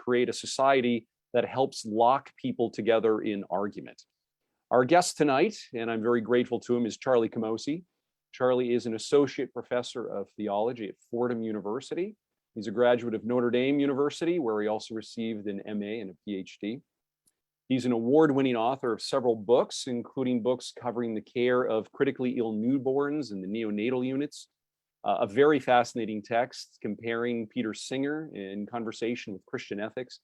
create a society that helps lock people together in argument. Our guest tonight, and I'm very grateful to him, is Charlie Camosi. Charlie is an associate professor of theology at Fordham University. He's a graduate of Notre Dame University, where he also received an MA and a PhD. He's an award-winning author of several books, including books covering the care of critically ill newborns and the neonatal units, a very fascinating text comparing Peter Singer in Conversation with Christian Ethics,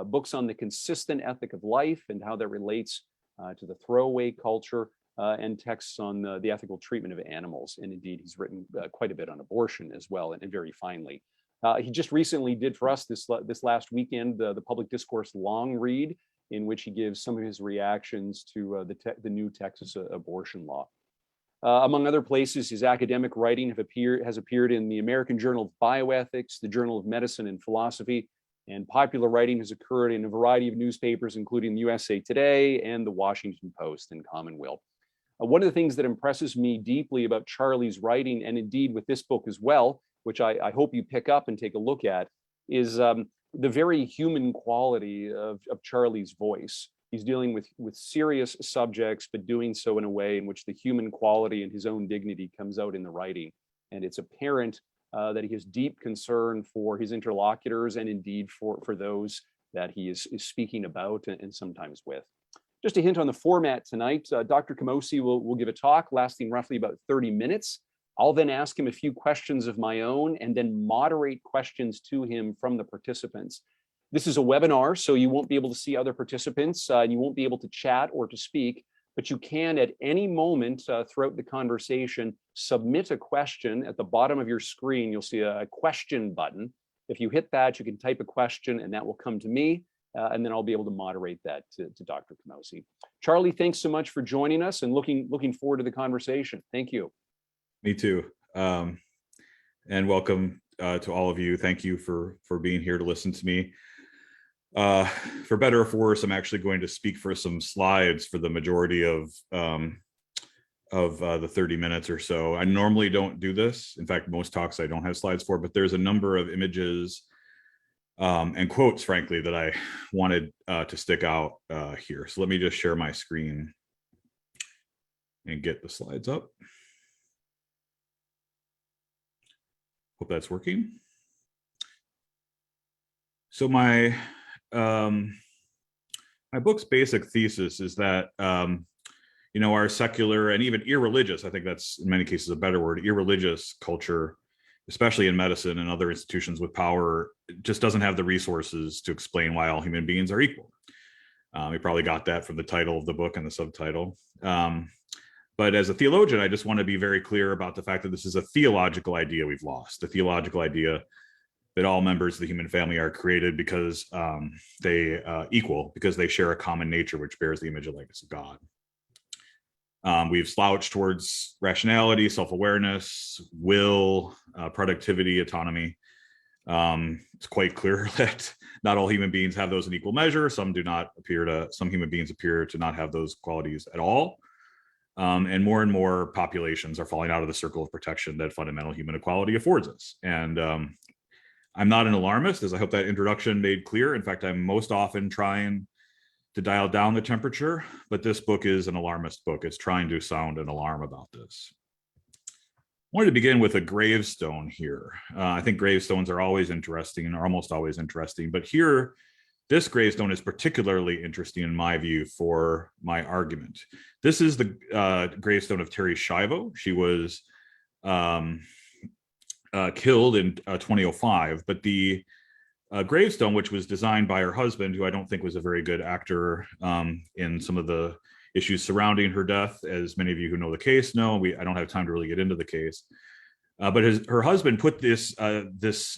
books on the consistent ethic of life and how that relates to the throwaway culture, and texts on the ethical treatment of animals. And indeed, he's written quite a bit on abortion as well, and very finely. He just recently did for us this last weekend the Public Discourse long read, in which he gives some of his reactions to the new Texas abortion law. Among other places, his academic writing has appeared in the American Journal of Bioethics, the Journal of Medicine and Philosophy, and popular writing has occurred in a variety of newspapers, including the USA Today and the Washington Post and Commonwealth. One of the things that impresses me deeply about Charlie's writing, and indeed with this book as well, which I hope you pick up and take a look at, is the very human quality of Charlie's voice. He's dealing with serious subjects, but doing so in a way in which the human quality and his own dignity comes out in the writing. And it's apparent that he has deep concern for his interlocutors and indeed for those that he is speaking about and sometimes with. Just a hint on the format tonight, Dr. Camosi will give a talk lasting roughly about 30 minutes. I'll then ask him a few questions of my own and then moderate questions to him from the participants. This is a webinar, so you won't be able to see other participants, and you won't be able to chat or to speak, but you can at any moment throughout the conversation submit a question. At the bottom of your screen, you'll see a question button. If you hit that, you can type a question and that will come to me. And then I'll be able to moderate that to Dr. Camosi. Charlie, thanks so much for joining us and looking forward to the conversation. Thank you. Me too. And welcome to all of you. Thank you for being here to listen to me. For better or for worse, I'm actually going to speak for some slides for the majority of the 30 minutes or so. I normally don't do this. In fact, most talks I don't have slides for, but there's a number of images and quotes, frankly, that I wanted to stick out here. So let me just share my screen and get the slides up. Hope that's working. So my book's basic thesis is that our secular and even irreligious, I think that's in many cases a better word, irreligious culture, especially in medicine and other institutions with power, just doesn't have the resources to explain why all human beings are equal. You probably got that from the title of the book and the subtitle. But as a theologian, I just want to be very clear about the fact that this is a theological idea we've lost, the theological idea that all members of the human family are created because they equal, because they share a common nature which bears the image and likeness of God. We've slouched towards rationality, self-awareness, will, productivity, autonomy. It's quite clear that not all human beings have those in equal measure. Some human beings appear to not have those qualities at all. And more populations are falling out of the circle of protection that fundamental human equality affords us. And I'm not an alarmist, as I hope that introduction made clear. In fact, I'm most often trying to dial down the temperature, but this book is an alarmist book. It's trying to sound an alarm about this. I wanted to begin with a gravestone here. I think gravestones are always interesting and are almost always interesting, but here, this gravestone is particularly interesting in my view for my argument. This is the gravestone of Terri Schiavo. She was killed in 2005, but the gravestone, which was designed by her husband, who I don't think was a very good actor in some of the issues surrounding her death, as many of you who know the case know. I don't have time to really get into the case. But her husband put this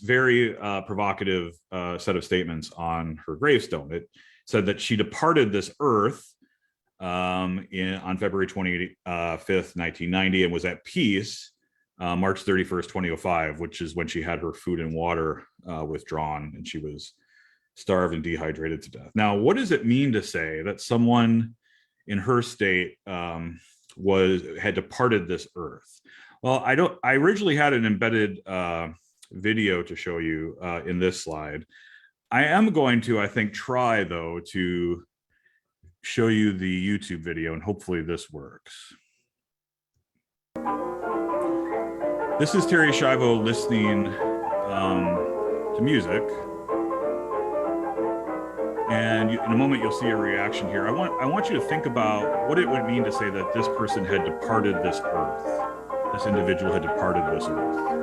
very provocative set of statements on her gravestone. It said that she departed this earth on February 25th, 1990, and was at peace March 31st, 2005, which is when she had her food and water withdrawn, and she was starved and dehydrated to death. Now, what does it mean to say that someone in her state had departed this earth? Well, I originally had an embedded video to show you in this slide. I am going to, I think, try though to show you the YouTube video, and hopefully this works. This is Terri Schiavo listening to music. And in a moment, you'll see a reaction here. I want you to think about what it would mean to say that this person had departed this earth. This individual had departed this earth.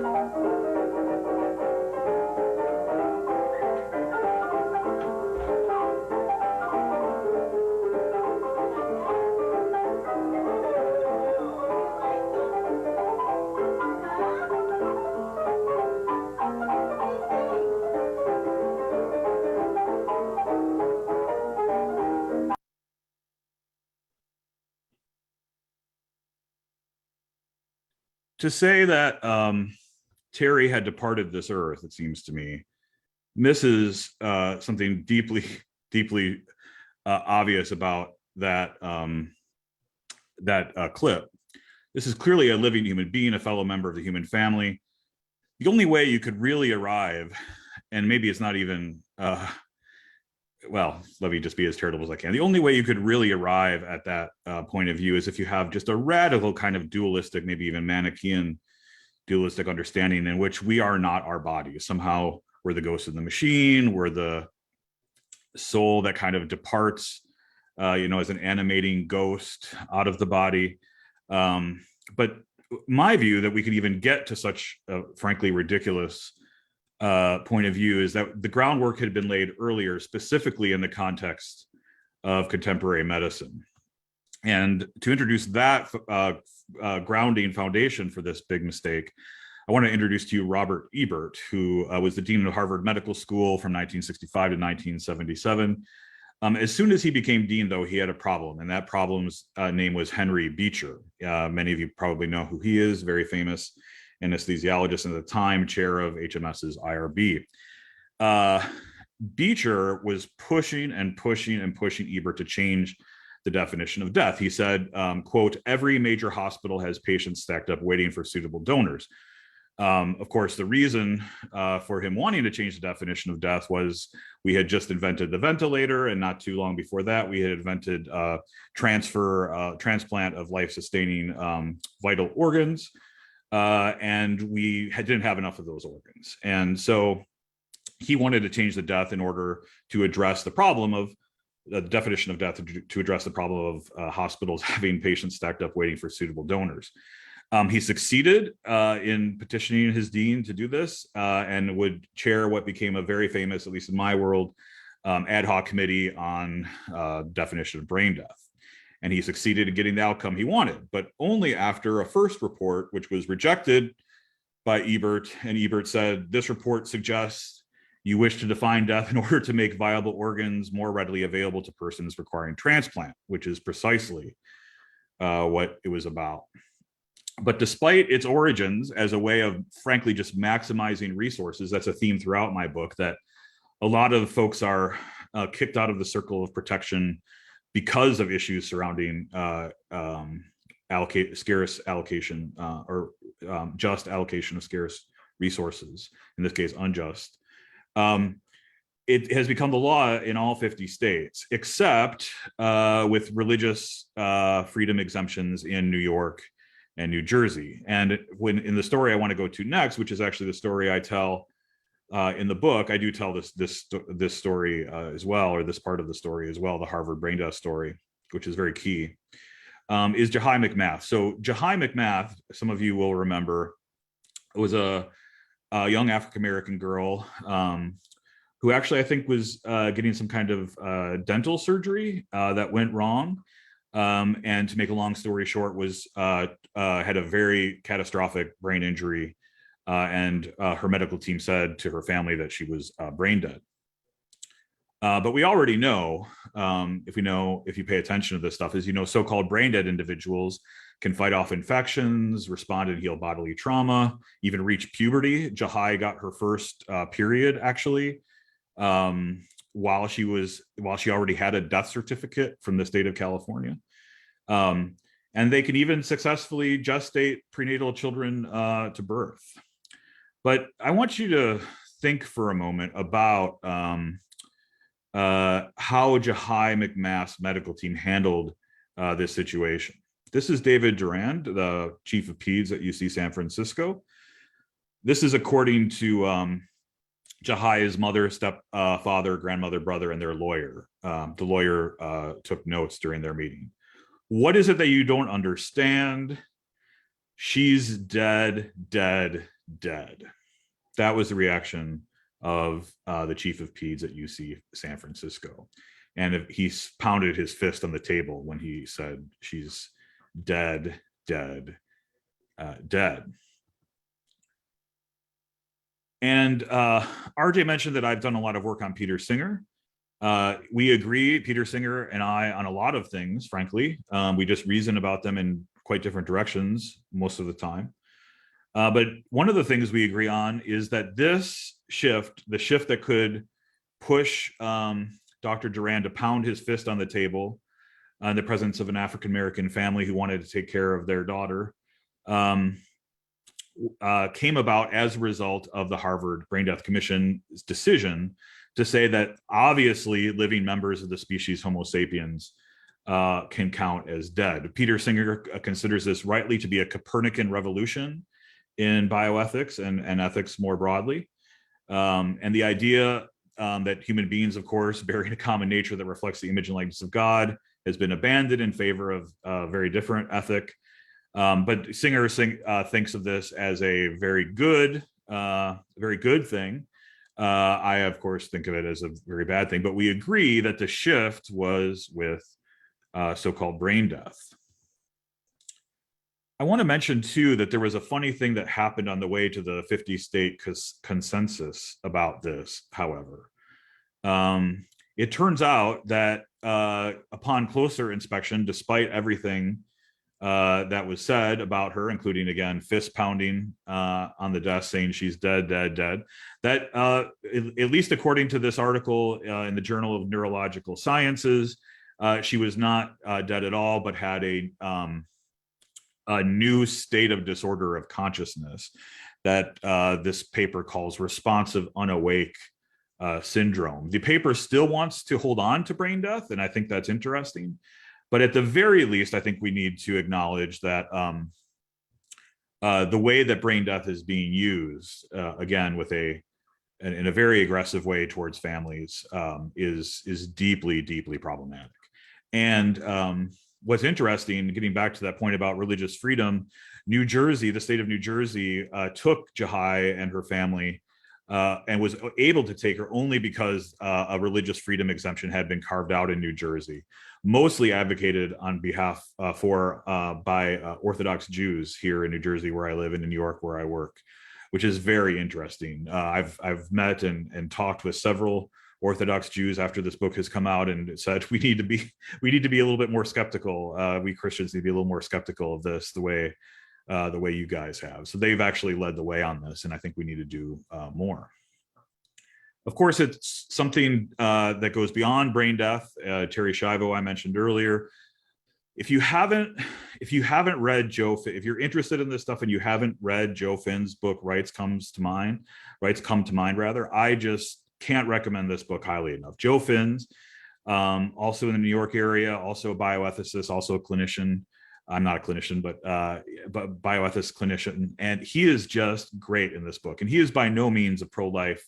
To say that Terri had departed this earth, it seems to me, misses something deeply, deeply obvious about that clip. This is clearly a living human being, a fellow member of the human family. The only way you could really arrive, and maybe it's not even, well, let me just be as charitable as I can. The only way you could really arrive at that point of view is if you have just a radical kind of dualistic, maybe even Manichaean dualistic understanding in which we are not our bodies. Somehow we're the ghost of the machine, we're the soul that kind of departs, as an animating ghost out of the body. But my view that we could even get to such a frankly ridiculous point of view is that the groundwork had been laid earlier, specifically in the context of contemporary medicine. And to introduce that grounding foundation for this big mistake, I want to introduce to you Robert Ebert, who was the dean of Harvard Medical School from 1965 to 1977. As soon as he became dean, though, he had a problem, and that problem's name was Henry Beecher. Many of you probably know who he is, very famous anesthesiologist at the time, chair of HMS's IRB. Beecher was pushing Ebert to change the definition of death. He said, quote, "Every major hospital has patients stacked up waiting for suitable donors." Of course, the reason for him wanting to change the definition of death was we had just invented the ventilator, and not too long before that, we had invented transplant of life-sustaining vital organs. And we didn't have enough of those organs. And so he wanted to change the death in order to address the problem of the definition of death, to address the problem of hospitals having patients stacked up waiting for suitable donors. He succeeded in petitioning his dean to do this and would chair what became a very famous, at least in my world, ad hoc committee on definition of brain death. And he succeeded in getting the outcome he wanted, but only after a first report, which was rejected by Ebert. And Ebert said, "This report suggests you wish to define death in order to make viable organs more readily available to persons requiring transplant," which is precisely what it was about. But despite its origins as a way of, frankly, just maximizing resources, that's a theme throughout my book, that a lot of folks are kicked out of the circle of protection because of issues surrounding scarce allocation or just allocation of scarce resources, in this case, unjust. It has become the law in all 50 states, except with religious freedom exemptions in New York and New Jersey. And when in the story I want to go to next, which is actually the story I tell in the book, I do tell this story as well, or this part of the story as well, the Harvard brain death story, which is very key, is Jahi McMath. So Jahi McMath, some of you will remember, was a young African-American girl who actually I think was getting some kind of dental surgery that went wrong. And to make a long story short, had a very catastrophic brain injury. And her medical team said to her family that she was brain dead. But we already know, if you pay attention to this stuff, is, so-called brain dead individuals can fight off infections, respond and heal bodily trauma, even reach puberty. Jahi got her first period actually while she already had a death certificate from the state of California. And they can even successfully gestate prenatal children to birth. But I want you to think for a moment about how Jahi McMath's medical team handled this situation. This is David Durand, the chief of peds at UC San Francisco. This is according to Jahi's mother, stepfather, grandmother, brother, and their lawyer. The lawyer took notes during their meeting. What is it that you don't understand? She's dead, dead, dead. That was the reaction of the chief of peds at UC San Francisco. And he pounded his fist on the table when he said, she's dead, dead, dead. And RJ mentioned that I've done a lot of work on Peter Singer. We agree, Peter Singer and I, on a lot of things, frankly. We just reason about them in quite different directions most of the time. But one of the things we agree on is that this shift, the shift that could push Dr. Durand to pound his fist on the table in the presence of an African-American family who wanted to take care of their daughter, came about as a result of the Harvard Brain Death Commission's decision to say that obviously living members of the species Homo sapiens can count as dead. Peter Singer considers this rightly to be a Copernican revolution in bioethics and ethics more broadly. And the idea that human beings, of course, bearing a common nature that reflects the image and likeness of God has been abandoned in favor of a very different ethic. But Singer thinks of this as a very good thing. I, of course, think of it as a very bad thing, but we agree that the shift was with so-called brain death. I want to mention, too, that there was a funny thing that happened on the way to the 50-state consensus about this, however. It turns out that upon closer inspection, despite everything that was said about her, including, again, fist pounding on the desk saying she's dead, dead, dead, that at least according to this article in the Journal of Neurological Sciences, she was not dead at all, but had a new state of disorder of consciousness that this paper calls responsive unawake syndrome. The paper still wants to hold on to brain death, and I think that's interesting. But at the very least, I think we need to acknowledge that the way that brain death is being used, again, in a very aggressive way towards families, is deeply, deeply problematic. And what's interesting, getting back to that point about religious freedom, New Jersey, the state of New Jersey, took Jahi and her family and was able to take her only because a religious freedom exemption had been carved out in New Jersey, mostly advocated on behalf by Orthodox Jews here in New Jersey, where I live, and in New York, where I work, which is very interesting. I've met and talked with several Orthodox Jews after this book has come out, and said we need to be a little bit more skeptical. We Christians need to be a little more skeptical of this, the way you guys have. So they've actually led the way on this, and I think we need to do more. Of course, it's something that goes beyond brain death. Terri Schiavo, I mentioned earlier. If you haven't read if you're interested in this stuff and you haven't read Joe Finn's book, Rights Come to Mind, I just can't recommend this book highly enough. Joe Finn's, also in the New York area, also a bioethicist, also a clinician. I'm not a clinician, but bioethicist clinician. And he is just great in this book. And he is by no means a pro-life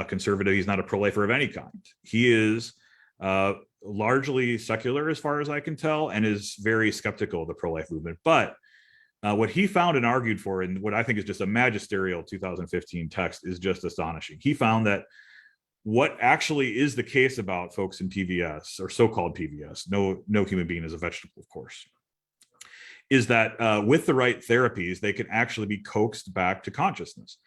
conservative. He's not a pro-lifer of any kind. He is largely secular, as far as I can tell, and is very skeptical of the pro-life movement. But what he found and argued for, and what I think is just a magisterial 2015 text, is just astonishing. He found that what actually is the case about folks in PVS, or so-called PVS, no human being is a vegetable, of course, is that with the right therapies, they can actually be coaxed back to consciousness.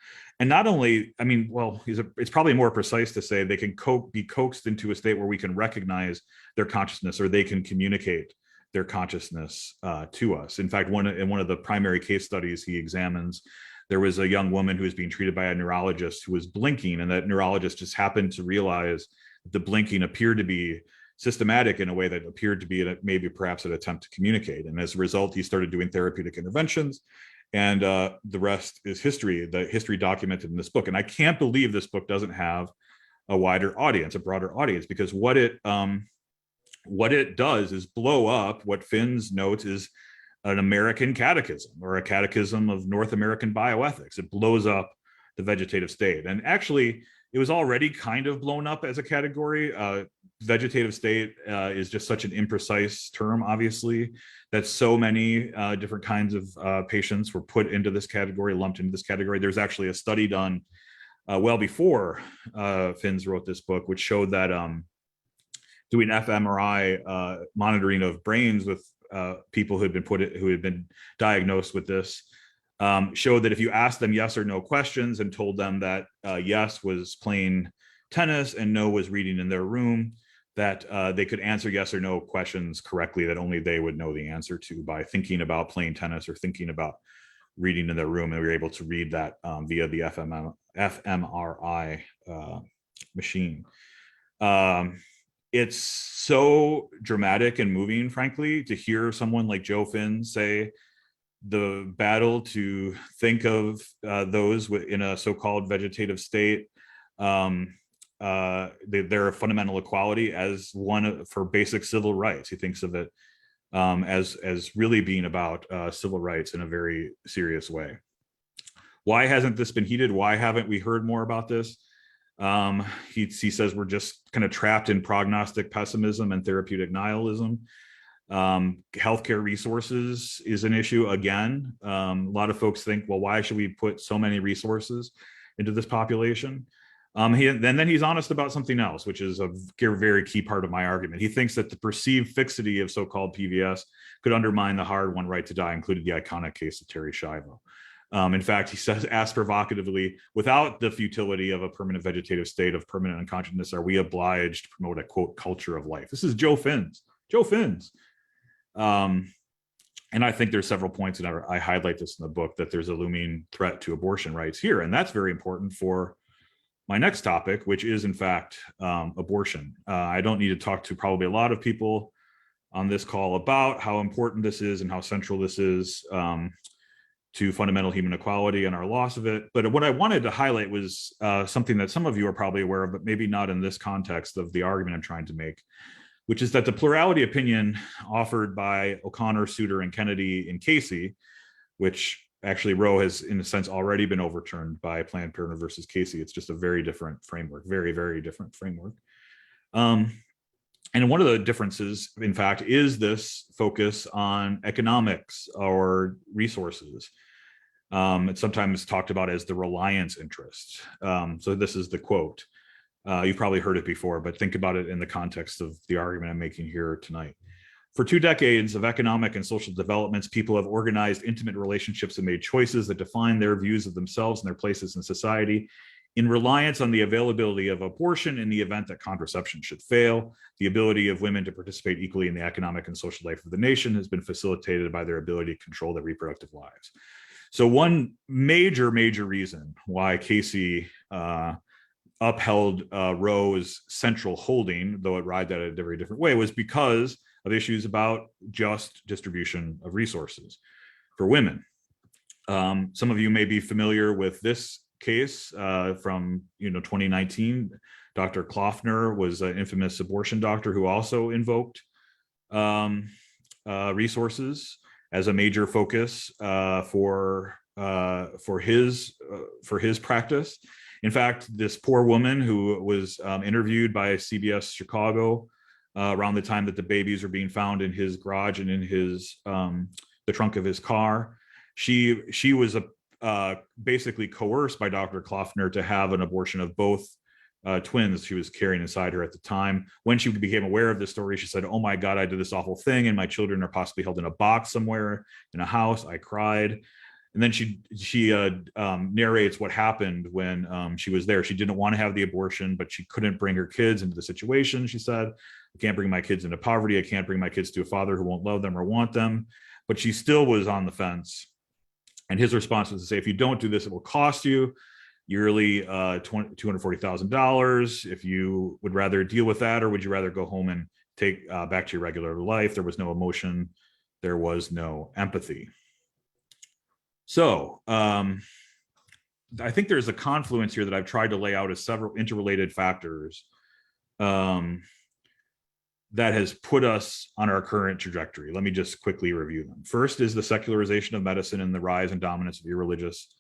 And not only, it's probably more precise to say they can be coaxed into a state where we can recognize their consciousness, or they can communicate their consciousness to us. In fact, in one of the primary case studies he examines, there was a young woman who was being treated by a neurologist who was blinking, and that neurologist just happened to realize the blinking appeared to be systematic in a way that appeared to be maybe perhaps an attempt to communicate. And as a result, he started doing therapeutic interventions, And the rest is history, the history documented in this book. And I can't believe this book doesn't have a wider audience, a broader audience, because what it does is blow up what Finns notes is an American catechism, or a catechism of North American bioethics. It blows up the vegetative state. And actually, it was already kind of blown up as a category. Vegetative state is just such an imprecise term, obviously, that so many different kinds of patients were put into this category, lumped into this category. There's actually a study done well before Finns wrote this book, which showed that doing fMRI monitoring of brains with people who had been diagnosed with this showed that if you asked them yes or no questions and told them that yes was playing tennis and no was reading in their room, that they could answer yes or no questions correctly that only they would know the answer to by thinking about playing tennis or thinking about reading in their room. And we were able to read that via the fMRI machine. It's so dramatic and moving, frankly, to hear someone like Joe Finn say the battle to think of those in a so-called vegetative state, their fundamental equality as one for basic civil rights. He thinks of it as really being about civil rights in a very serious way. Why hasn't this been heeded? Why haven't we heard more about this? He says we're just kind of trapped in prognostic pessimism and therapeutic nihilism. Healthcare resources is an issue again. A lot of folks think, well, why should we put so many resources into this population? Then he's honest about something else, which is a very key part of my argument. He thinks that the perceived fixity of so-called PVS could undermine the hard-won right to die, including the iconic case of Terri Schiavo. In fact, he says, asked provocatively, without the futility of a permanent vegetative state of permanent unconsciousness, are we obliged to promote a, quote, culture of life? This is Joe Finns. And I think there's several points, and I highlight this in the book, that there's a looming threat to abortion rights here. And that's very important for my next topic, which is, in fact, abortion. I don't need to talk to probably a lot of people on this call about how important this is and how central this is to fundamental human equality and our loss of it. But what I wanted to highlight was something that some of you are probably aware of, but maybe not in this context of the argument I'm trying to make, which is that the plurality opinion offered by O'Connor, Souter, and Kennedy in Casey, which actually Roe has, in a sense, already been overturned by Planned Parenthood versus Casey. It's just a very different framework, very different framework. And one of the differences, in fact, is this focus on economics or resources. It's sometimes talked about as the Reliance Interest. So this is the quote. You've probably heard it before, but think about it in the context of the argument I'm making here tonight. For 2 decades of economic and social developments, people have organized intimate relationships and made choices that define their views of themselves and their places in society in reliance on the availability of abortion in the event that contraception should fail. The ability of women to participate equally in the economic and social life of the nation has been facilitated by their ability to control their reproductive lives. So one major reason why Casey upheld Roe's central holding, though it arrived at it a very different way, was because of issues about just distribution of resources for women. Some of you may be familiar with this case from 2019. Dr. Kloffner was an infamous abortion doctor who also invoked resources as a major focus for his practice. In fact, this poor woman who was interviewed by CBS Chicago around the time that the babies were being found in his garage and in his the trunk of his car, she was basically coerced by Dr. Kloffner to have an abortion of both twins she was carrying inside her at the time. When she became aware of this story, she said, "Oh my God, I did this awful thing, and my children are possibly held in a box somewhere in a house. I cried." And then she narrates what happened when she was there. She didn't want to have the abortion, but she couldn't bring her kids into the situation. She said, "I can't bring my kids into poverty. I can't bring my kids to a father who won't love them or want them." But she still was on the fence. And his response was to say, "If you don't do this, it will cost you yearly $240,000. If you would rather deal with that, or would you rather go home and take back to your regular life?" There was no emotion. There was no empathy. So I think there's a confluence here that I've tried to lay out as several interrelated factors that has put us on our current trajectory. Let me just quickly review them. First is the secularization of medicine and the rise and dominance of irreligious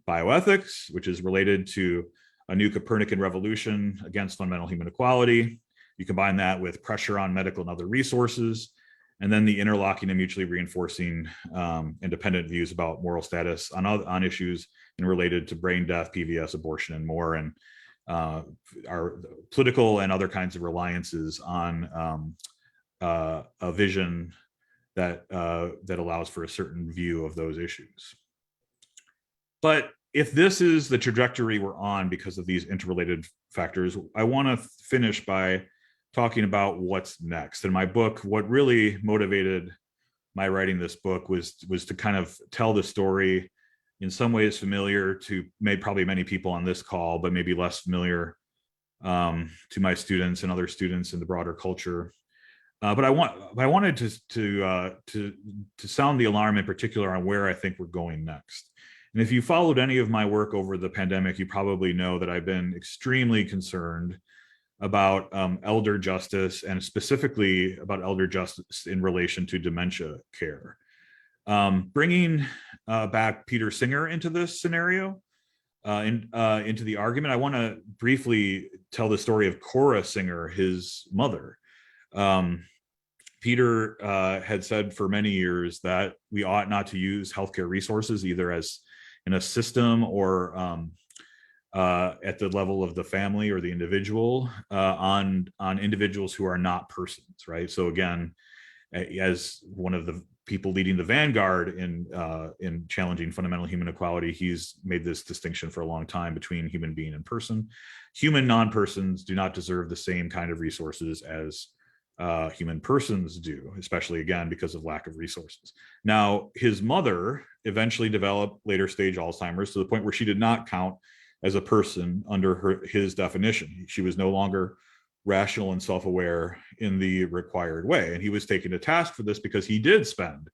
bioethics, which is related to a new Copernican revolution against fundamental human equality. You combine that with pressure on medical and other resources, and then the interlocking and mutually reinforcing independent views about moral status on issues and related to brain death, PVS, abortion, and more, and our political and other kinds of reliances on a vision that allows for a certain view of those issues. But if this is the trajectory we're on because of these interrelated factors, I want to finish by talking about what's next. In my book, what really motivated my writing this book was to kind of tell the story in some ways familiar to probably many people on this call, but maybe less familiar to my students and other students in the broader culture. But I wanted to sound the alarm in particular on where I think we're going next. And if you followed any of my work over the pandemic, you probably know that I've been extremely concerned about elder justice, and specifically about elder justice in relation to dementia care. Bringing back Peter Singer into this scenario, into the argument, I want to briefly tell the story of Cora Singer, his mother. Peter had said for many years that we ought not to use healthcare resources either as in a system or at the level of the family or the individual on individuals who are not persons, right? So again, as one of the people leading the vanguard in challenging fundamental human equality, he's made this distinction for a long time between human being and person. Human non-persons do not deserve the same kind of resources as human persons do, especially again because of lack of resources. Now, his mother eventually developed later stage Alzheimer's to the point where she did not count as a person under his definition. She was no longer rational and self-aware in the required way. And he was taken to task for this because he did spend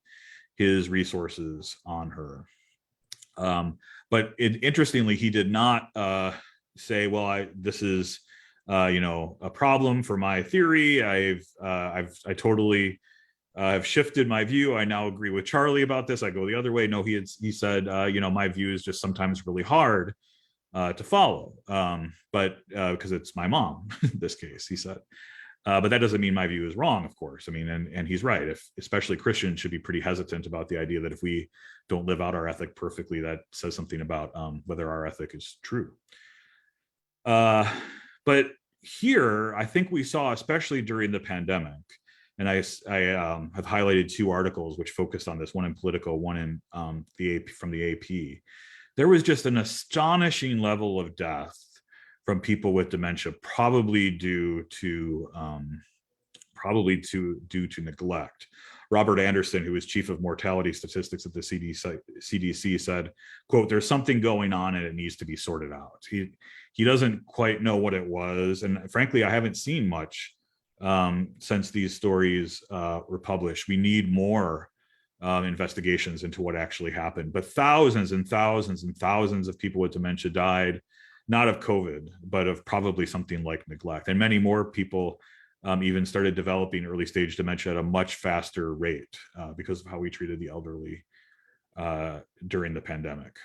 his resources on her. But interestingly, he did not say, well, this is a problem for my theory. I totally have shifted my view. I now agree with Charlie about this. I go the other way. No, he said, my view is just sometimes really hard to follow, but because it's my mom in this case, he said. But that doesn't mean my view is wrong, of course. I mean, and he's right. If especially Christians should be pretty hesitant about the idea that if we don't live out our ethic perfectly, that says something about whether our ethic is true. But here, I think we saw, especially during the pandemic, and I have highlighted two articles which focused on this, one in Politico, one in the AP, from the AP. There was just an astonishing level of death from people with dementia, probably due to neglect. Robert Anderson, who was chief of mortality statistics at the CDC, said, quote, "There's something going on and it needs to be sorted out." He doesn't quite know what it was. And frankly, I haven't seen much since these stories were published. We need more investigations into what actually happened. But thousands and thousands and thousands of people with dementia died, not of COVID, but of probably something like neglect. And many more people even started developing early stage dementia at a much faster rate because of how we treated the elderly during the pandemic.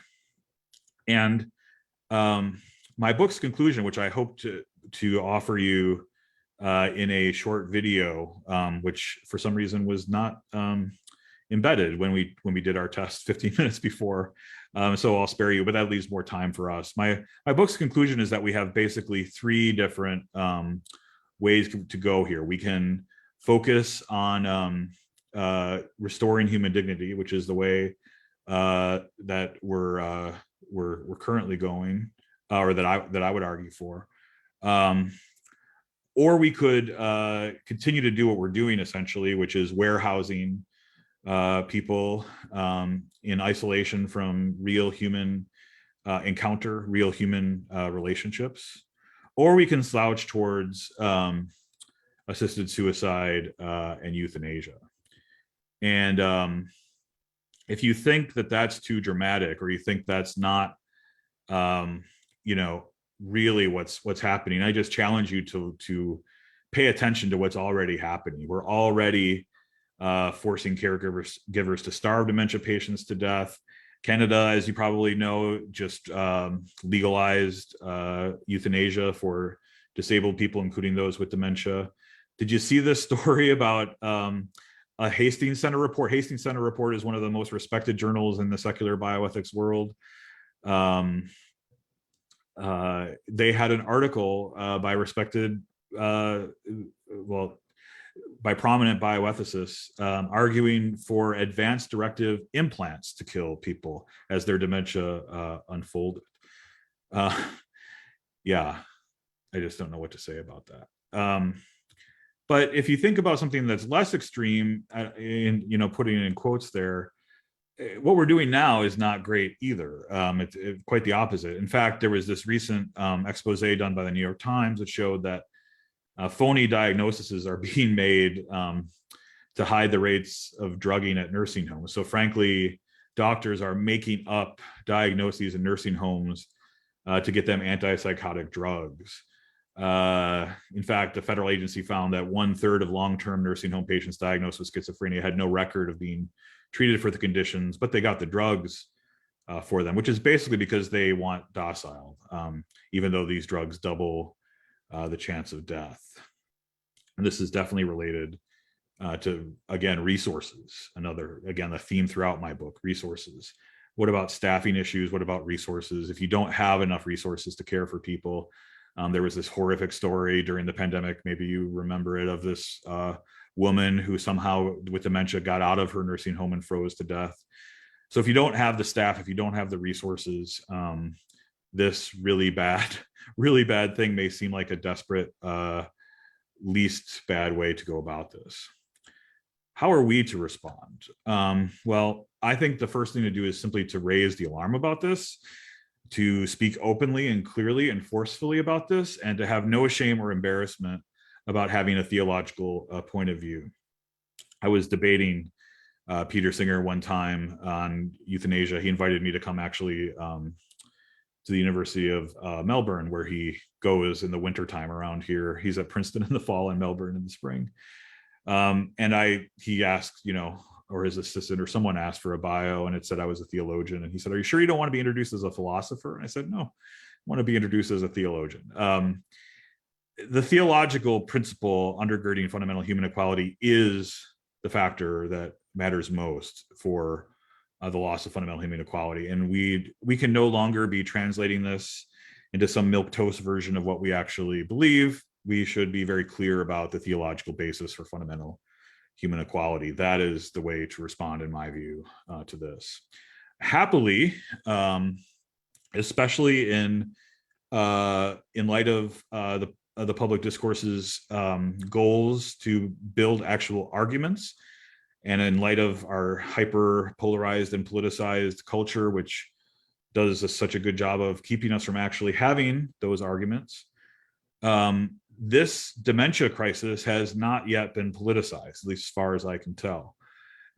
And my book's conclusion, which I hope to offer you in a short video, which for some reason was not embedded when we did our test 15 minutes before, so I'll spare you, but that leaves more time for us. My book's conclusion is that we have basically three different ways to go here. We can focus on restoring human dignity, which is the way that we're currently going, or that I would argue for. Or we could continue to do what we're doing essentially, which is warehousing people in isolation from real human encounter, real human relationships. Or we can slouch towards assisted suicide and euthanasia. And if you think that that's too dramatic, or you think that's not, you know, really what's happening, I just challenge you to pay attention to what's already happening. We're already forcing caregivers to starve dementia patients to death. Canada, as you probably know, just legalized euthanasia for disabled people, including those with dementia. Did you see this story about a Hastings Center report? Hastings Center report is one of the most respected journals in the secular bioethics world. They had an article by respected, by prominent bioethicists arguing for advanced directive implants to kill people as their dementia unfolded. Yeah, I just don't know what to say about that. But if you think about something that's less extreme, putting it in quotes there, what we're doing now is not great either. It's quite the opposite. In fact, there was this recent expose done by the New York Times that showed that phony diagnoses are being made to hide the rates of drugging at nursing homes. So frankly, doctors are making up diagnoses in nursing homes to get them antipsychotic drugs. In fact, the federal agency found that 1/3 of long-term nursing home patients diagnosed with schizophrenia had no record of being treated for the conditions, but they got the drugs for them, which is basically because they want docile, even though these drugs double the chance of death. And this is definitely related to, again, resources. Again, the theme throughout my book, resources. What about staffing issues? What about resources? If you don't have enough resources to care for people, there was this horrific story during the pandemic, maybe you remember it, of this woman who somehow with dementia got out of her nursing home and froze to death. So if you don't have the staff, if you don't have the resources, this really bad thing may seem like a desperate, least bad way to go about this. How are we to respond? Well, I think the first thing to do is simply to raise the alarm about this, to speak openly and clearly and forcefully about this, and to have no shame or embarrassment about having a theological point of view. I was debating Peter Singer one time on euthanasia. He invited me to come actually to the University of Melbourne, where he goes in the wintertime around here. He's at Princeton in the fall and Melbourne in the spring. He asked, or his assistant or someone asked for a bio, and it said I was a theologian. And he said, "Are you sure you don't want to be introduced as a philosopher?" And I said, "No, I want to be introduced as a theologian." The theological principle undergirding fundamental human equality is the factor that matters most for the loss of fundamental human equality. And we can no longer be translating this into some milquetoast version of what we actually believe. We should be very clear about the theological basis for fundamental human equality. That is the way to respond, in my view, to this. Happily, especially in light of the public discourse's goals to build actual arguments, and in light of our hyper polarized and politicized culture, which does such a good job of keeping us from actually having those arguments, this dementia crisis has not yet been politicized, at least as far as I can tell.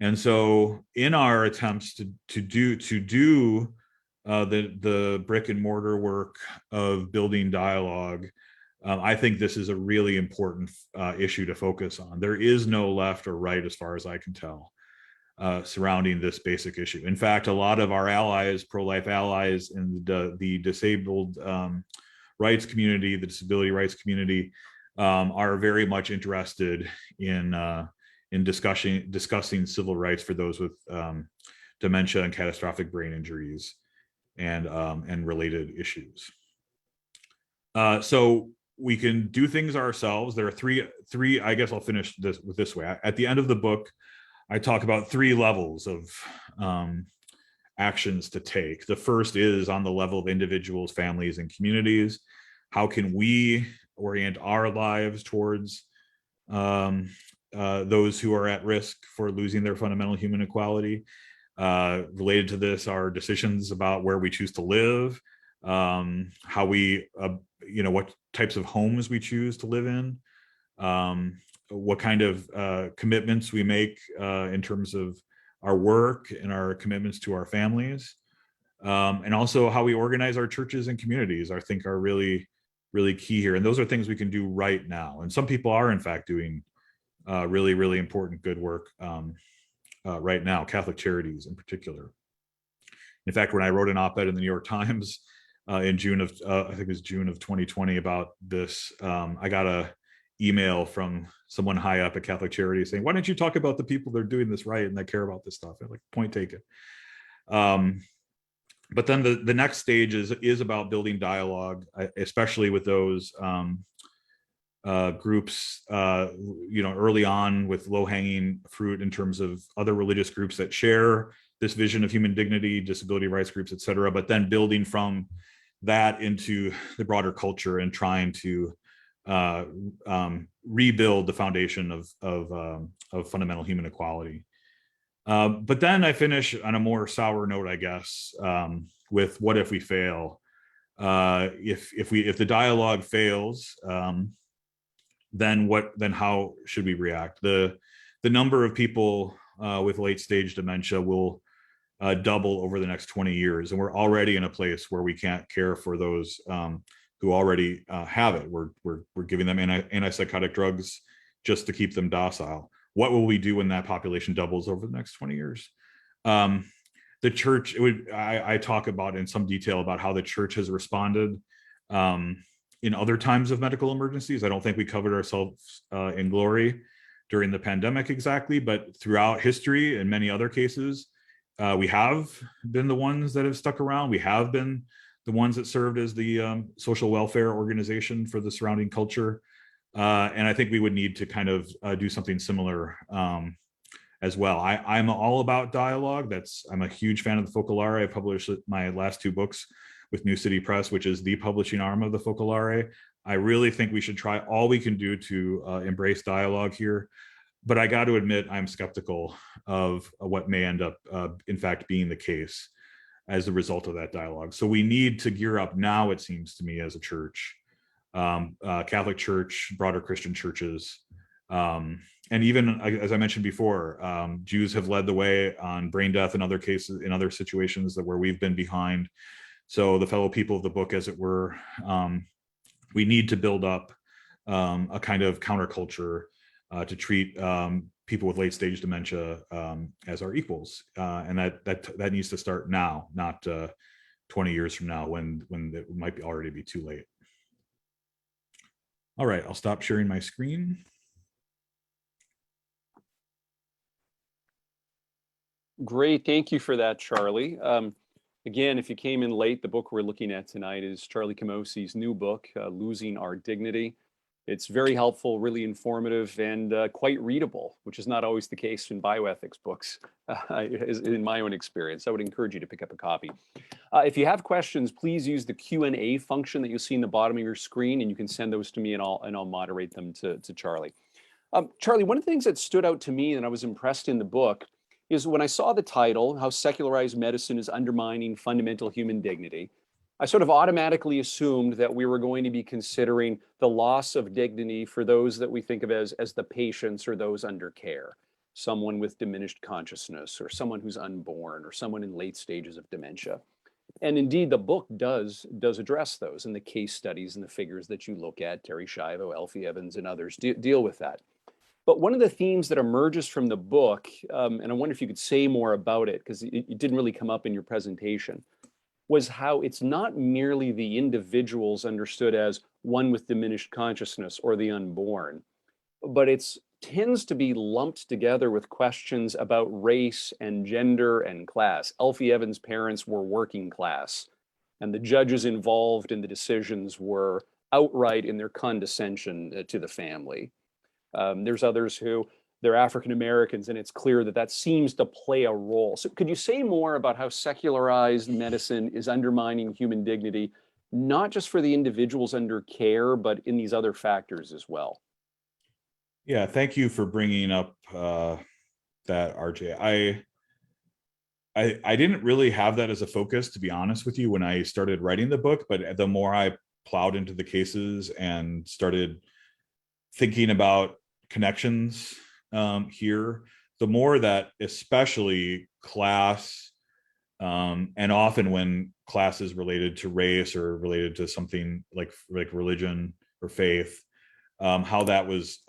And so in our attempts to do the brick and mortar work of building dialogue, I think this is a really important issue to focus on. There is no left or right, as far as I can tell, surrounding this basic issue. In fact, a lot of our allies, pro-life allies in the disabled rights community, the disability rights community, are very much interested in discussing civil rights for those with dementia and catastrophic brain injuries and related issues. So we can do things ourselves. There are three. I guess I'll finish this way. At the end of the book, I talk about 3 levels of actions to take. The first is on the level of individuals, families, and communities. How can we orient our lives towards those who are at risk for losing their fundamental human equality? Related to this are decisions about where we choose to live, how we, what types of homes we choose to live in, what kind of commitments we make in terms of our work and our commitments to our families, and also how we organize our churches and communities, I think are really, really key here. And those are things we can do right now. And some people are, in fact, doing really, really important good work right now, Catholic Charities in particular. In fact, when I wrote an op-ed in the New York Times in June of, I think it was June of 2020 about this, I got a email from someone high up at Catholic Charities saying, why don't you talk about the people that are doing this right and that care about this stuff? I'm like, point taken. But then the next stage is about building dialogue, especially with those groups, early on, with low-hanging fruit in terms of other religious groups that share this vision of human dignity, disability rights groups, et cetera, but then building from that into the broader culture and trying to rebuild the foundation of fundamental human equality. But then I finish on a more sour note, I guess, with what if we fail? If the dialogue fails, then how should we react? The number of people with late stage dementia will double over the next 20 years, and we're already in a place where we can't care for those who already have it. We're giving them antipsychotic drugs just to keep them docile. What will we do when that population doubles over the next 20 years? The church, I talk about in some detail about how the church has responded in other times of medical emergencies. I don't think we covered ourselves in glory during the pandemic exactly, but throughout history, in many other cases, we have been the ones that have stuck around. We have been the ones that served as the social welfare organization for the surrounding culture. And I think we would need to kind of do something similar as well. I'm all about dialogue. I'm a huge fan of the Focolare. I published my last 2 books with New City Press, which is the publishing arm of the Focolare. I really think we should try all we can do to embrace dialogue here. But I got to admit, I'm skeptical of what may end up, in fact, being the case as a result of that dialogue. So we need to gear up now, it seems to me, as a church, Catholic Church, broader Christian churches, and even, as I mentioned before, Jews have led the way on brain death in other cases, in other situations where we've been behind. So the fellow people of the book, as it were, we need to build up a kind of counterculture to treat people with late stage dementia as our equals, and that needs to start now, not 20 years from now, when it might already be too late. All right, I'll stop sharing my screen. Great, thank you for that, Charlie. Again, if you came in late, the book we're looking at tonight is Charlie Camosi's new book, Losing Our Dignity. It's very helpful, really informative, and quite readable, which is not always the case in bioethics books, in my own experience. I would encourage you to pick up a copy. If you have questions, please use the Q&A function that you'll see in the bottom of your screen, and you can send those to me, and I'll moderate them to Charlie. Charlie, one of the things that stood out to me and I was impressed in the book is when I saw the title, How Secularized Medicine is Undermining Fundamental Human Dignity, I sort of automatically assumed that we were going to be considering the loss of dignity for those that we think of as the patients or those under care, someone with diminished consciousness or someone who's unborn or someone in late stages of dementia. And indeed, the book does address those, and the case studies and the figures that you look at, Terri Schiavo, Alfie Evans, and others deal with that. But one of the themes that emerges from the book, and I wonder if you could say more about it, because it didn't really come up in your presentation, was how it's not merely the individuals understood as one with diminished consciousness or the unborn, but it tends to be lumped together with questions about race and gender and class. Alfie Evans' parents were working class, and the judges involved in the decisions were outright in their condescension to the family. There's others who they're African Americans, and it's clear that that seems to play a role. So could you say more about how secularized medicine is undermining human dignity, not just for the individuals under care, but in these other factors as well? Yeah, thank you for bringing up that, RJ. I didn't really have that as a focus, to be honest with you, when I started writing the book, but the more I plowed into the cases and started thinking about connections here, the more that especially class, and often when class is related to race or related to something like religion or faith, how that was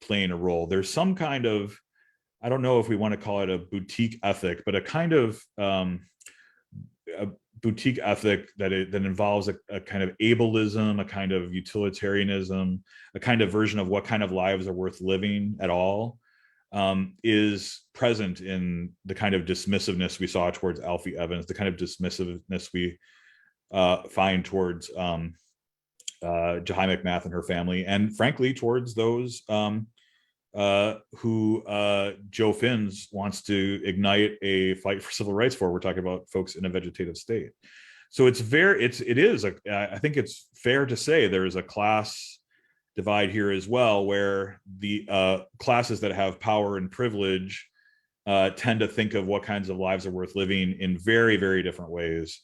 playing a role. There's some kind of, I don't know if we want to call it a boutique ethic, but a kind of a boutique ethic that involves a kind of ableism, a kind of utilitarianism, a kind of version of what kind of lives are worth living at all, is present in the kind of dismissiveness we saw towards Alfie Evans, the kind of dismissiveness we find towards Jahi McMath and her family, and frankly towards those who Joe Finns wants to ignite a fight for civil rights for. We're talking about folks in a vegetative state. So I think it's fair to say there is a class divide here as well, where the classes that have power and privilege tend to think of what kinds of lives are worth living in very, very different ways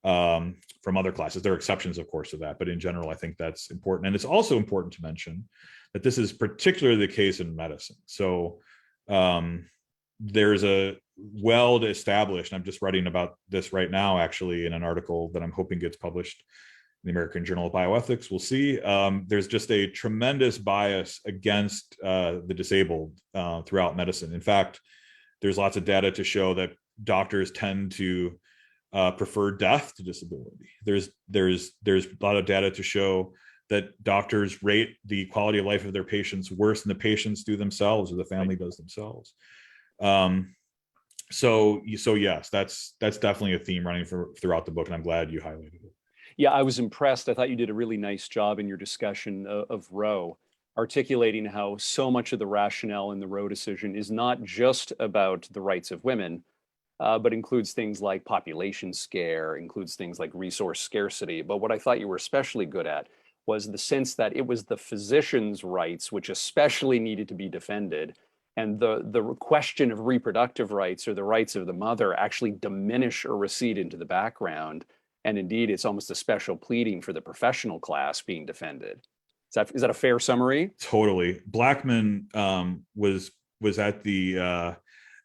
from other classes. There are exceptions, of course, to that, but in general, I think that's important. And it's also important to mention that this is particularly the case in medicine. So there's a well-established, I'm just writing about this right now, actually, in an article that I'm hoping gets published in the American Journal of Bioethics. We'll see. There's just a tremendous bias against the disabled throughout medicine. In fact, there's lots of data to show that doctors tend to prefer death to disability. There's a lot of data to show that doctors rate the quality of life of their patients worse than the patients do themselves or the family does themselves. So yes, that's definitely a theme running throughout the book, and I'm glad you highlighted it. Yeah, I was impressed. I thought you did a really nice job in your discussion of Roe, articulating how so much of the rationale in the Roe decision is not just about the rights of women, but includes things like population scare, includes things like resource scarcity. But what I thought you were especially good at was the sense that it was the physician's rights which especially needed to be defended, and the question of reproductive rights or the rights of the mother actually diminish or recede into the background. And indeed, it's almost a special pleading for the professional class being defended. Is that a fair summary? Totally. Blackman was at the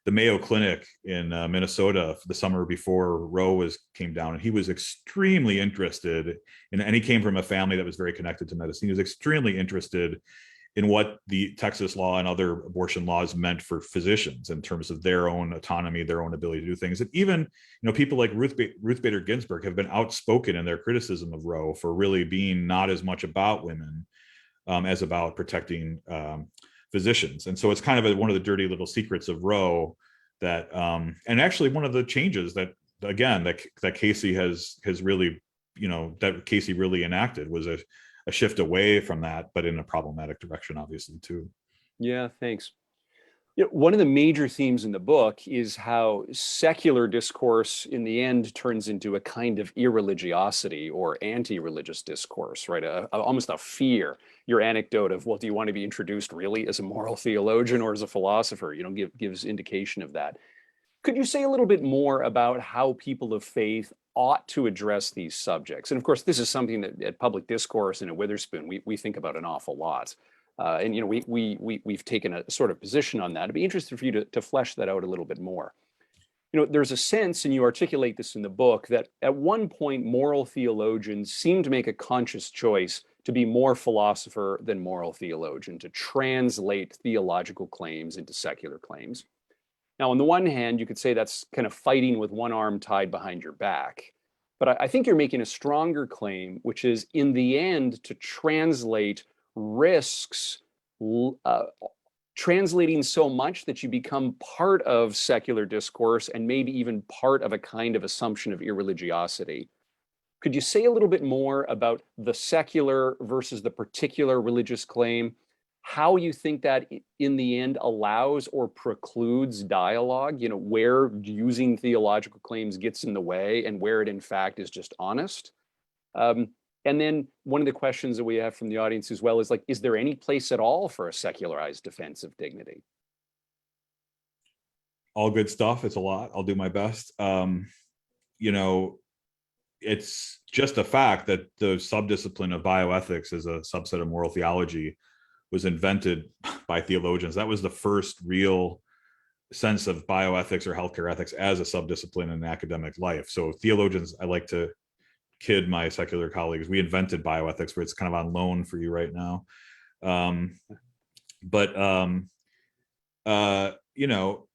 Mayo Clinic in Minnesota the summer before Roe came down, and he was extremely interested and he came from a family that was very connected to medicine. He was extremely interested in what the Texas law and other abortion laws meant for physicians in terms of their own autonomy, their own ability to do things. And even, people like Ruth Bader Ginsburg have been outspoken in their criticism of Roe for really being not as much about women as about protecting physicians. And so it's kind of one of the dirty little secrets of Roe that, and actually one of the changes that, again, that Casey has really, that Casey really enacted was a shift away from that, but in a problematic direction, obviously, too. Yeah, thanks. One of the major themes in the book is how secular discourse in the end turns into a kind of irreligiosity or anti-religious discourse, right? Almost a fear. Your anecdote of, well, do you want to be introduced really as a moral theologian or as a philosopher, gives indication of that. Could you say a little bit more about how people of faith ought to address these subjects? And of course, this is something that at Public Discourse and at Witherspoon, we think about an awful lot. And we've taken a sort of position on that. I'd be interested for you to flesh that out a little bit more. There's a sense, and you articulate this in the book, that at one point moral theologians seem to make a conscious choice to be more philosopher than moral theologian, to translate theological claims into secular claims. Now, on the one hand, you could say that's kind of fighting with one arm tied behind your back. But I think you're making a stronger claim, which is in the end to translate risks, translating so much that you become part of secular discourse and maybe even part of a kind of assumption of irreligiosity. Could you say a little bit more about the secular versus the particular religious claim, how you think that in the end allows or precludes dialogue, where using theological claims gets in the way and where it in fact is just honest? And then one of the questions that we have from the audience as well is is there any place at all for a secularized defense of dignity? All good stuff. It's a lot. I'll do my best. It's just a fact that the subdiscipline of bioethics as a subset of moral theology was invented by theologians. That was the first real sense of bioethics or healthcare ethics as a subdiscipline in academic life. So theologians, I like to kid my secular colleagues, we invented bioethics, but it's kind of on loan for you right now. You know,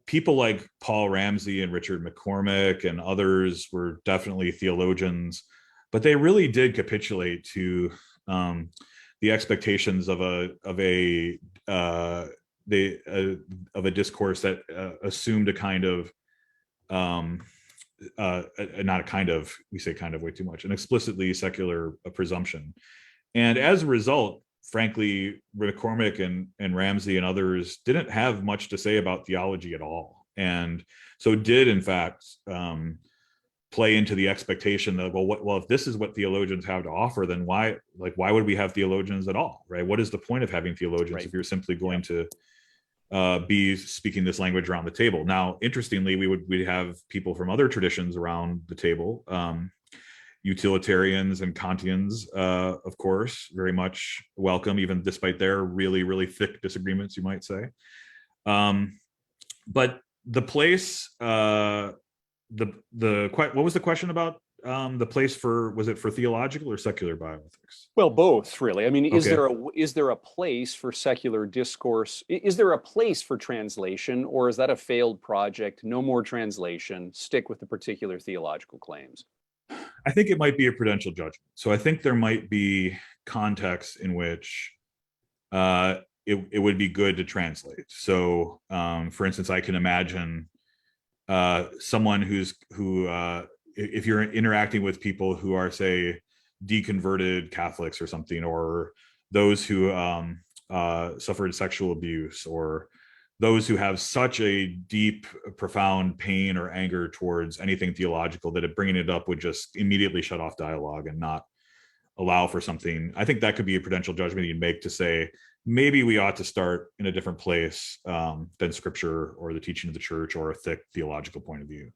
people like Paul Ramsey and Richard McCormick and others were definitely theologians, but they really did capitulate to the expectations of a discourse that assumed a kind of not a kind of, we say kind of way too much, an explicitly secular presumption. And as a result, frankly, McCormick and Ramsey and others didn't have much to say about theology at all. And so did, in fact, play into the expectation that, well, if this is what theologians have to offer, then why would we have theologians at all, right? What is the point of having theologians if you're simply going to be speaking this language around the table? Now, interestingly, we'd have people from other traditions around the table, utilitarians and Kantians, of course, very much welcome, even despite their really, really thick disagreements, you might say. But the place, what was the question about the place for, was it for theological or secular bioethics? Well, both, really. I mean, Okay. is there a place for secular discourse? Is there a place for translation, or is that a failed project? No more translation, stick with the particular theological claims. I think it might be a prudential judgment. So I think there might be contexts in which it would be good to translate. So for instance, I can imagine someone who if you're interacting with people who are, say, deconverted Catholics or something, or those who suffered sexual abuse, or those who have such a deep, profound pain or anger towards anything theological that bringing it up would just immediately shut off dialogue and not allow for something. I think that could be a prudential judgment you'd make to say, maybe we ought to start in a different place than scripture or the teaching of the church or a thick theological point of view.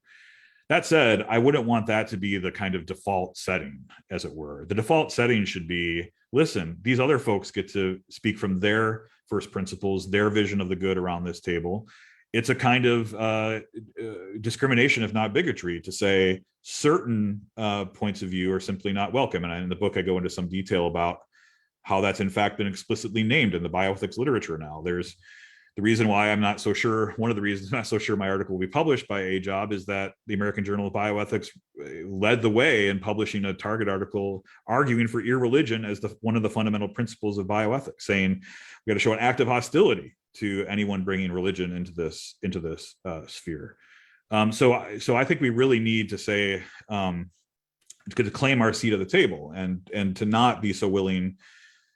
That said, I wouldn't want that to be the kind of default setting, as it were. The default setting should be, listen, these other folks get to speak from their first principles, their vision of the good around this table. It's a kind of discrimination, if not bigotry, to say certain points of view are simply not welcome. And in the book, I go into some detail about how that's in fact been explicitly named in the bioethics literature now. There's the reason why I'm not so sure, one of the reasons I'm not so sure my article will be published by AJOB is that the American Journal of Bioethics led the way in publishing a target article arguing for irreligion as one of the fundamental principles of bioethics, saying we got to show an active hostility to anyone bringing religion into this sphere. So I think we really need to say, to claim our seat at the table and to not be so willing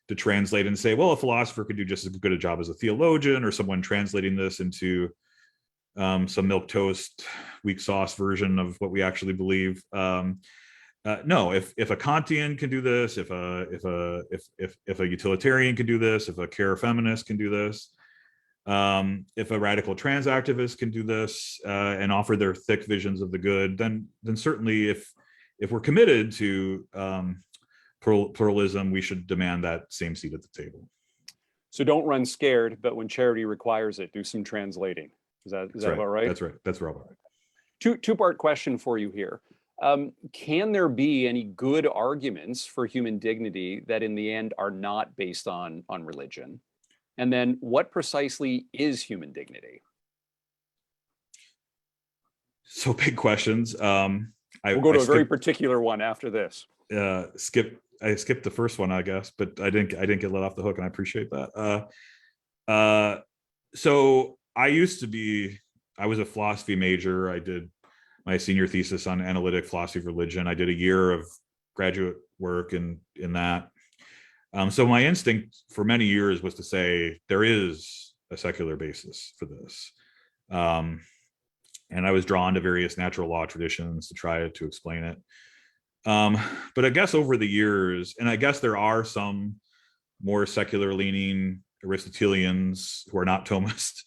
to translate and say, well, a philosopher could do just as good a job as a theologian, or someone translating this into some milquetoast, weak sauce version of what we actually believe. No, if a Kantian can do this, if a utilitarian can do this, if a care feminist can do this, if a radical trans activist can do this and offer their thick visions of the good, then certainly if we're committed to pluralism, we should demand that same seat at the table. So don't run scared, but when charity requires it, do some translating. Is that about right? That's right. That's right. Two-part question for you here. Can there be any good arguments for human dignity that in the end are not based on religion? And then what precisely is human dignity? So big questions. We'll go to a very particular one after this. I skipped the first one, I guess, but I didn't get let off the hook, and I appreciate that. So I was a philosophy major. I did my senior thesis on analytic philosophy of religion. I did a year of graduate work in that. So my instinct for many years was to say there is a secular basis for this. And I was drawn to various natural law traditions to try to explain it. But I guess over the years, and I guess there are some more secular leaning Aristotelians who are not Thomists,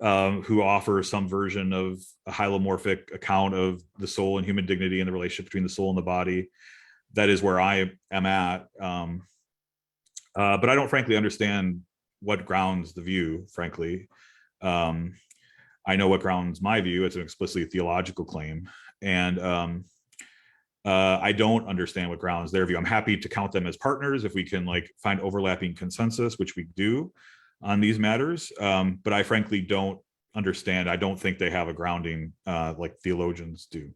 who offer some version of a hylomorphic account of the soul and human dignity and the relationship between the soul and the body. That is where I am at. But I don't frankly understand what grounds the view, frankly. I know what grounds my view. It's an explicitly theological claim. And I don't understand what grounds their view. I'm happy to count them as partners if we can like find overlapping consensus, which we do on these matters. But I frankly don't understand. I don't think they have a grounding like theologians do.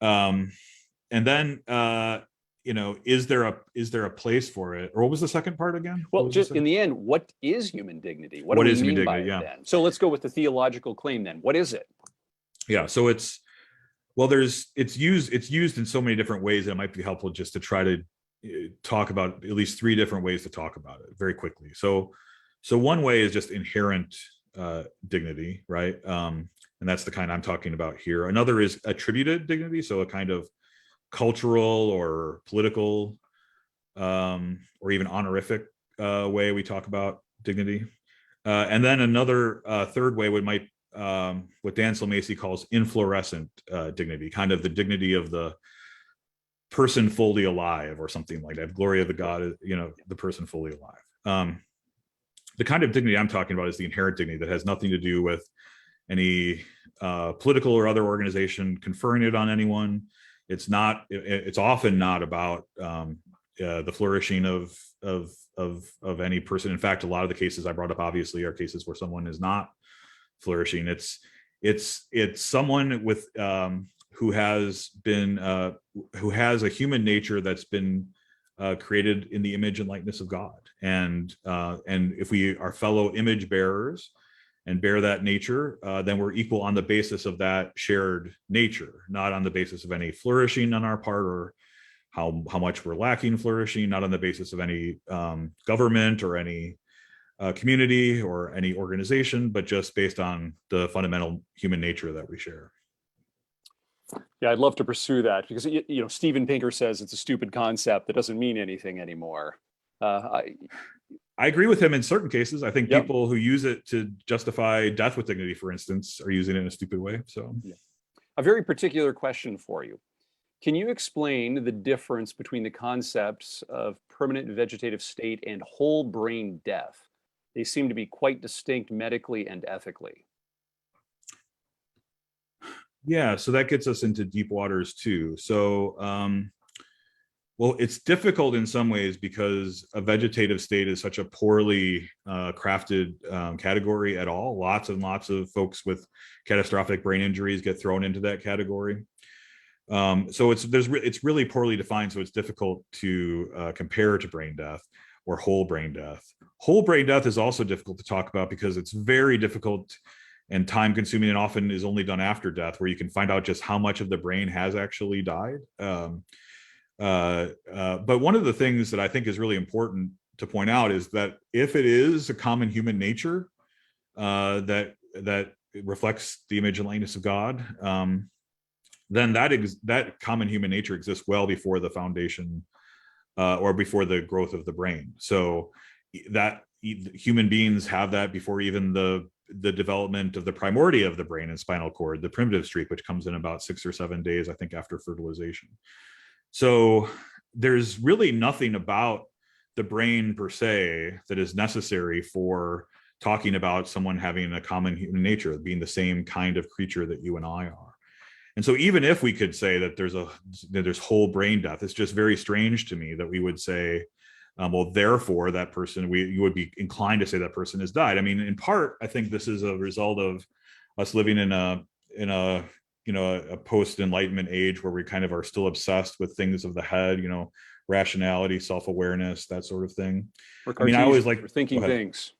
And then is there a place for it? Or what was the second part again? Well, just in the end, what is human dignity? What What do is we human mean by dignity? it Yeah. then? So let's go with the theological claim then. What is it? Yeah. So it's used in so many different ways that it might be helpful just to try to talk about at least three different ways to talk about it very quickly. So one way is just inherent dignity, right? And that's the kind I'm talking about here. Another is attributed dignity, so a kind of cultural or political or even honorific way we talk about dignity. And then another third way might what Dan Macy calls inflorescent dignity, kind of the dignity of the person fully alive or something like that. Glory of the God, the person fully alive. The kind of dignity I'm talking about is the inherent dignity that has nothing to do with any political or other organization conferring it on anyone. It's often not about the flourishing of any person. In fact, a lot of the cases I brought up obviously are cases where someone is not flourishing. It's someone with who has a human nature that's been created in the image and likeness of God, and if we are fellow image bearers and bear that nature, then we're equal on the basis of that shared nature, not on the basis of any flourishing on our part or how much we're lacking flourishing, not on the basis of any government or any community or any organization, but just based on the fundamental human nature that we share. Yeah, I'd love to pursue that because Steven Pinker says it's a stupid concept that doesn't mean anything anymore. I agree with him in certain cases. I think people who use it to justify death with dignity, for instance, are using it in a stupid way. So, a very particular question for you. Can you explain the difference between the concepts of permanent vegetative state and whole brain death? They seem to be quite distinct medically and ethically. Yeah, so that gets us into deep waters too. So, well, it's difficult in some ways because a vegetative state is such a poorly crafted category at all. Lots and lots of folks with catastrophic brain injuries get thrown into that category. So it's really poorly defined, so it's difficult to compare to brain death or whole brain death. Whole brain death is also difficult to talk about because it's very difficult and time consuming and often is only done after death, where you can find out just how much of the brain has actually died. But one of the things that I think is really important to point out is that if it is a common human nature that reflects the image and likeness of God, then that common human nature exists well before the foundation or before the growth of the brain. So that human beings have that before even the development of the primordia of the brain and spinal cord, the primitive streak, which comes in about 6 or 7 days, I think, after fertilization. So there's really nothing about the brain per se that is necessary for talking about someone having a common human nature, being the same kind of creature that you and I are. And so even if we could say that there's whole brain death, it's just very strange to me that we would say, well, therefore that person, you would be inclined to say that person has died. I mean, in part, I think this is a result of us living in a post-enlightenment age where we kind of are still obsessed with things of the head, rationality, self-awareness, that sort of thing. I mean, I always like thinking things,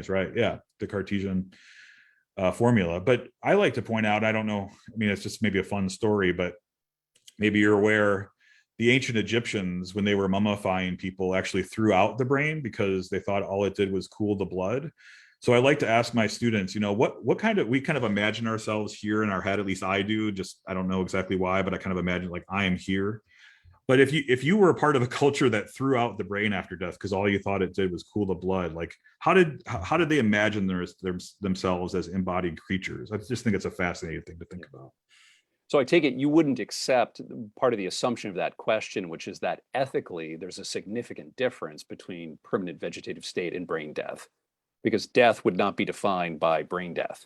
right? Yeah, the Cartesian formula. But I like to point out, I don't know, I mean, it's just maybe a fun story, but maybe you're aware, the ancient Egyptians, when they were mummifying people, actually threw out the brain because they thought all it did was cool the blood. So I like to ask my students, we kind of imagine ourselves here in our head, at least I do, just, I don't know exactly why, but I kind of imagine like I am here. But if you were a part of a culture that threw out the brain after death because all you thought it did was cool the blood, like how did they imagine themselves as embodied creatures? I just think it's a fascinating thing to think about. So I take it you wouldn't accept part of the assumption of that question, which is that ethically there's a significant difference between permanent vegetative state and brain death, because death would not be defined by brain death.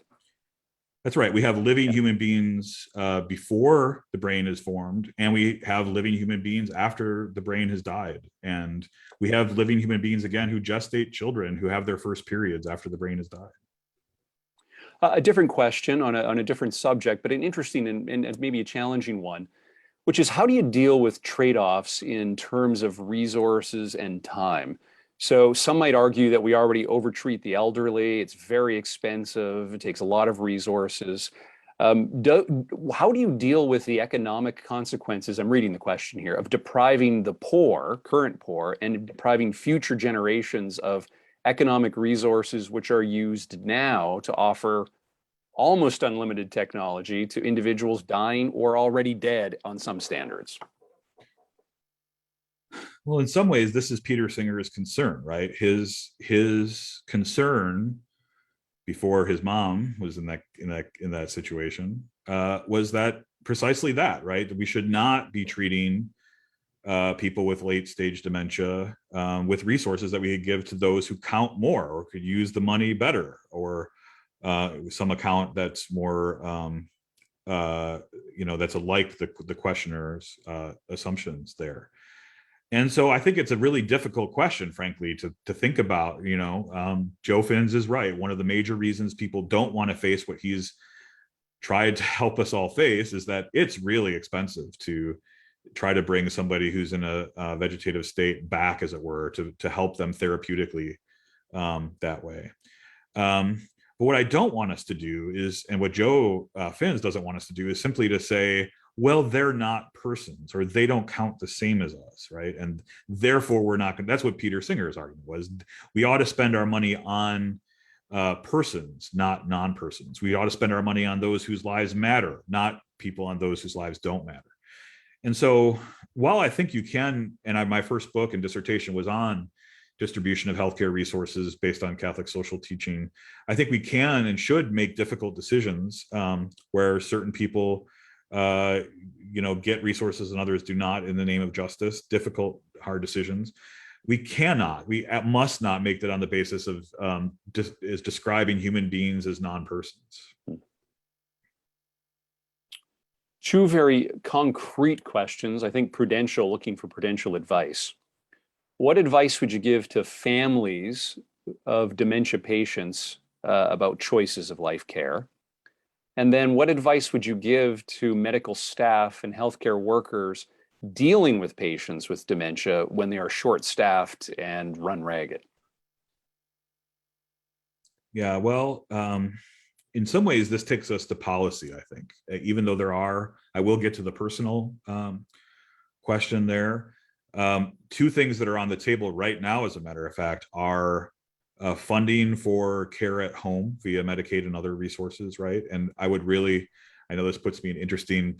That's right. We have living human beings before the brain is formed, and we have living human beings after the brain has died. And we have living human beings, again, who gestate children who have their first periods after the brain has died. A different question on a different subject, but an interesting and maybe a challenging one, which is how do you deal with trade-offs in terms of resources and time? So some might argue that we already overtreat the elderly. It's very expensive. It takes a lot of resources. How do you deal with the economic consequences? I'm reading the question here of depriving the poor, current poor, and depriving future generations of economic resources which are used now to offer almost unlimited technology to individuals dying or already dead on some standards. Well, in some ways, this is Peter Singer's concern, right? His concern before his mom was in that situation was that precisely that, right? That we should not be treating people with late stage dementia with resources that we could give to those who count more or could use the money better, or some account that's more that's alike the questioner's assumptions there. And so I think it's a really difficult question, frankly, to think about. Joe Finns is right. One of the major reasons people don't want to face what he's tried to help us all face is that it's really expensive to try to bring somebody who's in a vegetative state back, as it were, to help them therapeutically that way. But what I don't want us to do is, and what Joe Finns doesn't want us to do, is simply to say, well, they're not persons, or they don't count the same as us, right? And therefore we're not going to, that's what Peter Singer's argument was. We ought to spend our money on persons, not non-persons. We ought to spend our money on those whose lives matter, not people on those whose lives don't matter. And so while I think you can, and my first book and dissertation was on distribution of healthcare resources based on Catholic social teaching, I think we can and should make difficult decisions where certain people get resources and others do not, in the name of justice. Difficult, hard decisions. We must not make that on the basis of describing human beings as non-persons. Two very concrete questions, I think looking for prudential advice. What advice would you give to families of dementia patients about choices of life care? And then what advice would you give to medical staff and healthcare workers dealing with patients with dementia when they are short-staffed and run ragged? Yeah, well, in some ways, this takes us to policy, I think, even though I will get to the personal question there. Two things that are on the table right now, as a matter of fact, are funding for care at home via Medicaid and other resources, right? And I know this puts me in interesting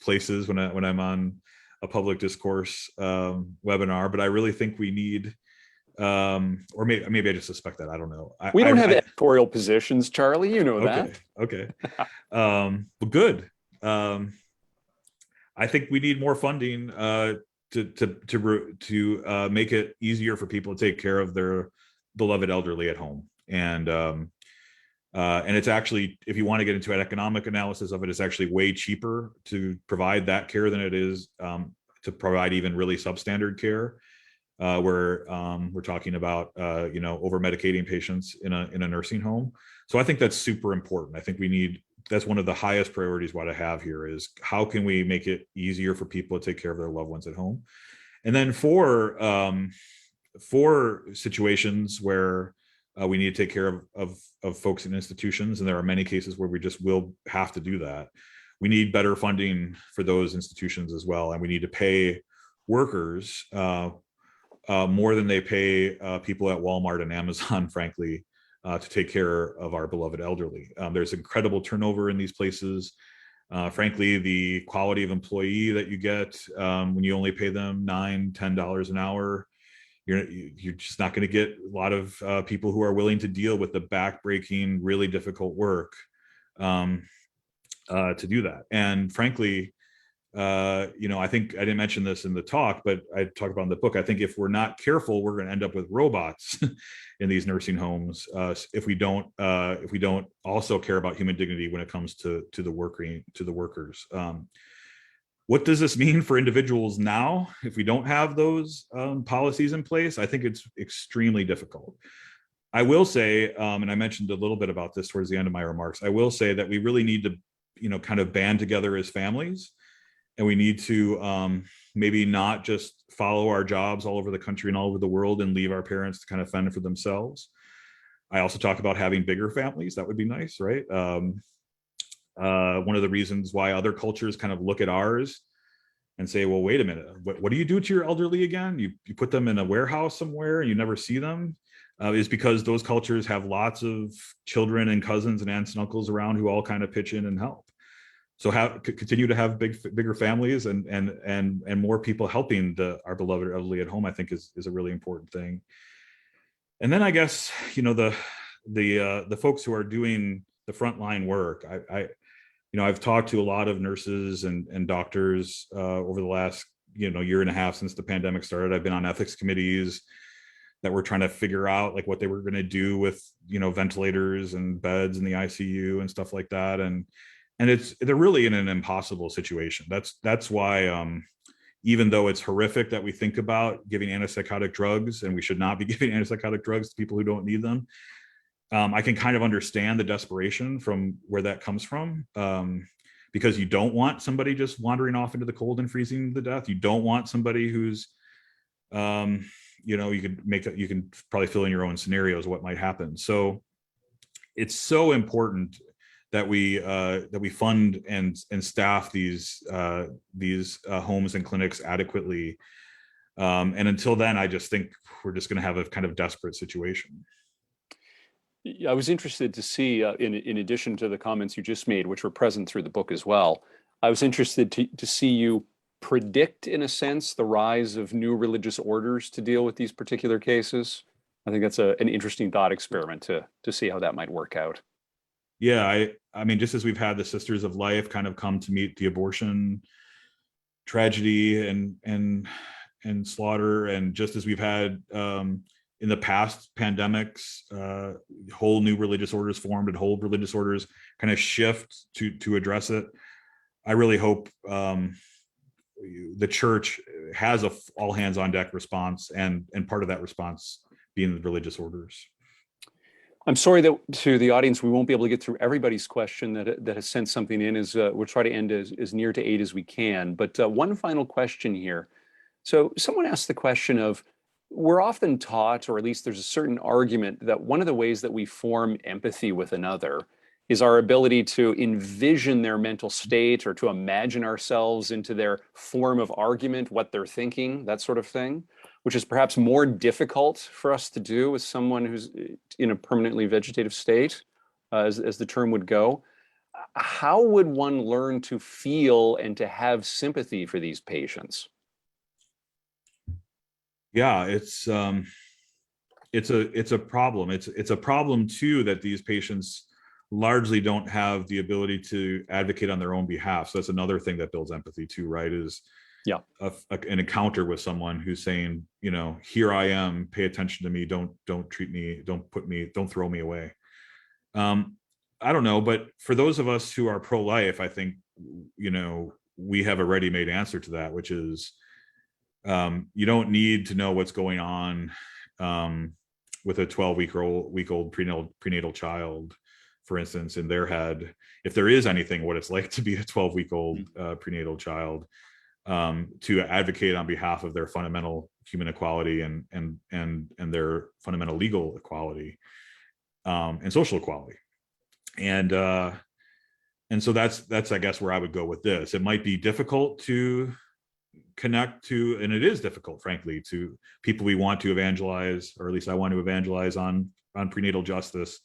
places when I'm on a public discourse webinar, but I really think we need, or maybe I just suspect that, I don't know. We don't have editorial positions, Charlie, you know that. Okay. Well, good. I think we need more funding to make it easier for people to take care of their beloved elderly at home. And it's actually, if you want to get into an economic analysis of it, it's actually way cheaper to provide that care than it is to provide even really substandard care, where we're talking about over medicating patients in a nursing home. So I think that's super important. I think that's one of the highest priorities what I have here is how can we make it easier for people to take care of their loved ones at home. And then for situations where we need to take care of folks in institutions, and there are many cases where we just will have to do that, we need better funding for those institutions as well. And we need to pay workers more than they pay people at Walmart and Amazon, frankly, to take care of our beloved elderly. There's incredible turnover in these places. Frankly, the quality of employee that you get when you only pay them $9, $10 an hour, you're just not going to get a lot of people who are willing to deal with the backbreaking, really difficult work to do that. And frankly, I think I didn't mention this in the talk, but I talk about in the book. I think if we're not careful, we're going to end up with robots in these nursing homes if we don't also care about human dignity when it comes to the workers. What does this mean for individuals now if we don't have those policies in place? I think it's extremely difficult. I will say, and I mentioned a little bit about this towards the end of my remarks, I will say that we really need to, kind of band together as families, and we need to maybe not just follow our jobs all over the country and all over the world and leave our parents to kind of fend for themselves. I also talk about having bigger families. That would be nice, right? One of the reasons why other cultures kind of look at ours and say, well, wait a minute, what do you do to your elderly again? You put them in a warehouse somewhere and you never see them, is because those cultures have lots of children and cousins and aunts and uncles around who all kind of pitch in and help. So continue to have bigger families and more people helping our beloved elderly at home, I think is a really important thing. And then I guess, the folks who are doing the frontline work, I've talked to a lot of nurses and doctors over the last, year and a half since the pandemic started. I've been on ethics committees that were trying to figure out like what they were going to do with, ventilators and beds in the ICU and stuff like that. And they're really in an impossible situation. That's why, even though it's horrific that we think about giving antipsychotic drugs, and we should not be giving antipsychotic drugs to people who don't need them, I can kind of understand the desperation from where that comes from, because you don't want somebody just wandering off into the cold and freezing to death. You don't want somebody who's, you can probably fill in your own scenarios what might happen. So it's so important that we fund and staff these homes and clinics adequately. And until then, I just think we're just going to have a kind of desperate situation. I was interested to see, in addition to the comments you just made, which were present through the book as well, I was interested to see you predict, in a sense, the rise of new religious orders to deal with these particular cases. I think that's an interesting thought experiment to see how that might work out. Yeah, I mean, just as we've had the Sisters of Life kind of come to meet the abortion tragedy and slaughter, and just as we've had in the past pandemics, whole new religious orders formed and whole religious orders kind of shift to address it. I really hope the church has a all hands on deck response, and part of that response being the religious orders. I'm sorry that to the audience, we won't be able to get through everybody's question that has sent something in. We'll try to end as near to 8 as we can. But one final question here. So someone asked the question of, we're often taught, or at least there's a certain argument, that one of the ways that we form empathy with another is our ability to envision their mental state or to imagine ourselves into their form of argument, what they're thinking, that sort of thing, which is perhaps more difficult for us to do with someone who's in a permanently vegetative state, as the term would go. How would one learn to feel and to have sympathy for these patients? Yeah, it's a problem. It's a problem too that these patients largely don't have the ability to advocate on their own behalf. So that's another thing that builds empathy too, right? Is an encounter with someone who's saying, here I am, pay attention to me, don't treat me, don't throw me away. I don't know, but for those of us who are pro-life, I think, we have a ready-made answer to that, which is, you don't need to know what's going on with a 12-week-old prenatal child, for instance, in their head, if there is anything, what it's like to be a 12-week-old prenatal child, to advocate on behalf of their fundamental human equality and their fundamental legal equality and social equality. And so that's I guess where I would go with this. It might be difficult to connect to, and it is difficult, frankly, to people we want to evangelize, or at least I want to evangelize on prenatal justice,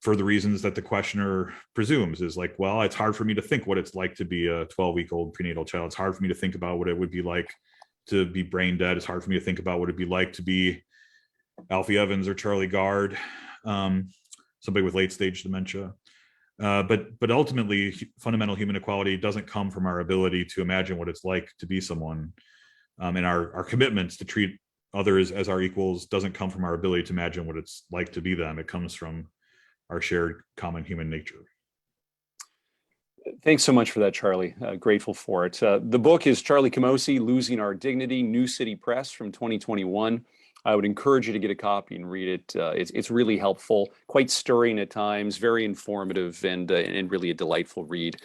for the reasons that the questioner presumes, is like, well, it's hard for me to think what it's like to be a 12-week-old prenatal child. It's hard for me to think about what it would be like to be brain dead. It's hard for me to think about what it'd be like to be Alfie Evans or Charlie Gard, somebody with late stage dementia. But ultimately, fundamental human equality doesn't come from our ability to imagine what it's like to be someone, and our commitments to treat others as our equals doesn't come from our ability to imagine what it's like to be them. It comes from our shared common human nature. Thanks so much for that, Charlie. Grateful for it. The book is Charlie Camosi, Losing Our Dignity, New City Press from 2021. I would encourage you to get a copy and read it. It's really helpful, quite stirring at times, very informative, and really a delightful read.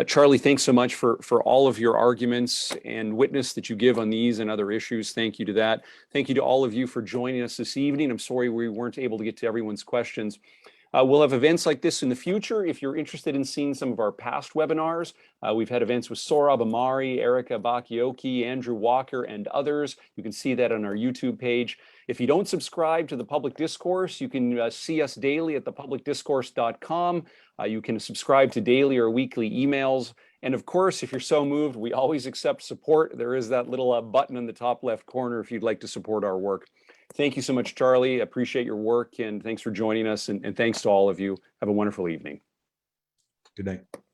Charlie, thanks so much for all of your arguments and witness that you give on these and other issues. Thank you to that. Thank you to all of you for joining us this evening. I'm sorry we weren't able to get to everyone's questions. We'll have events like this in the future. If you're interested in seeing some of our past webinars, we've had events with Sohrab Ahmari, Erica Bakioki, Andrew Walker, and others. You can see that on our YouTube page. If you don't subscribe to the Public Discourse, you can see us daily at thepublicdiscourse.com. You can subscribe to daily or weekly emails. And of course, if you're so moved, we always accept support. There is that little button in the top left corner if you'd like to support our work. Thank you so much, Charlie. Appreciate your work, and thanks for joining us. And thanks to all of you. Have a wonderful evening. Good night.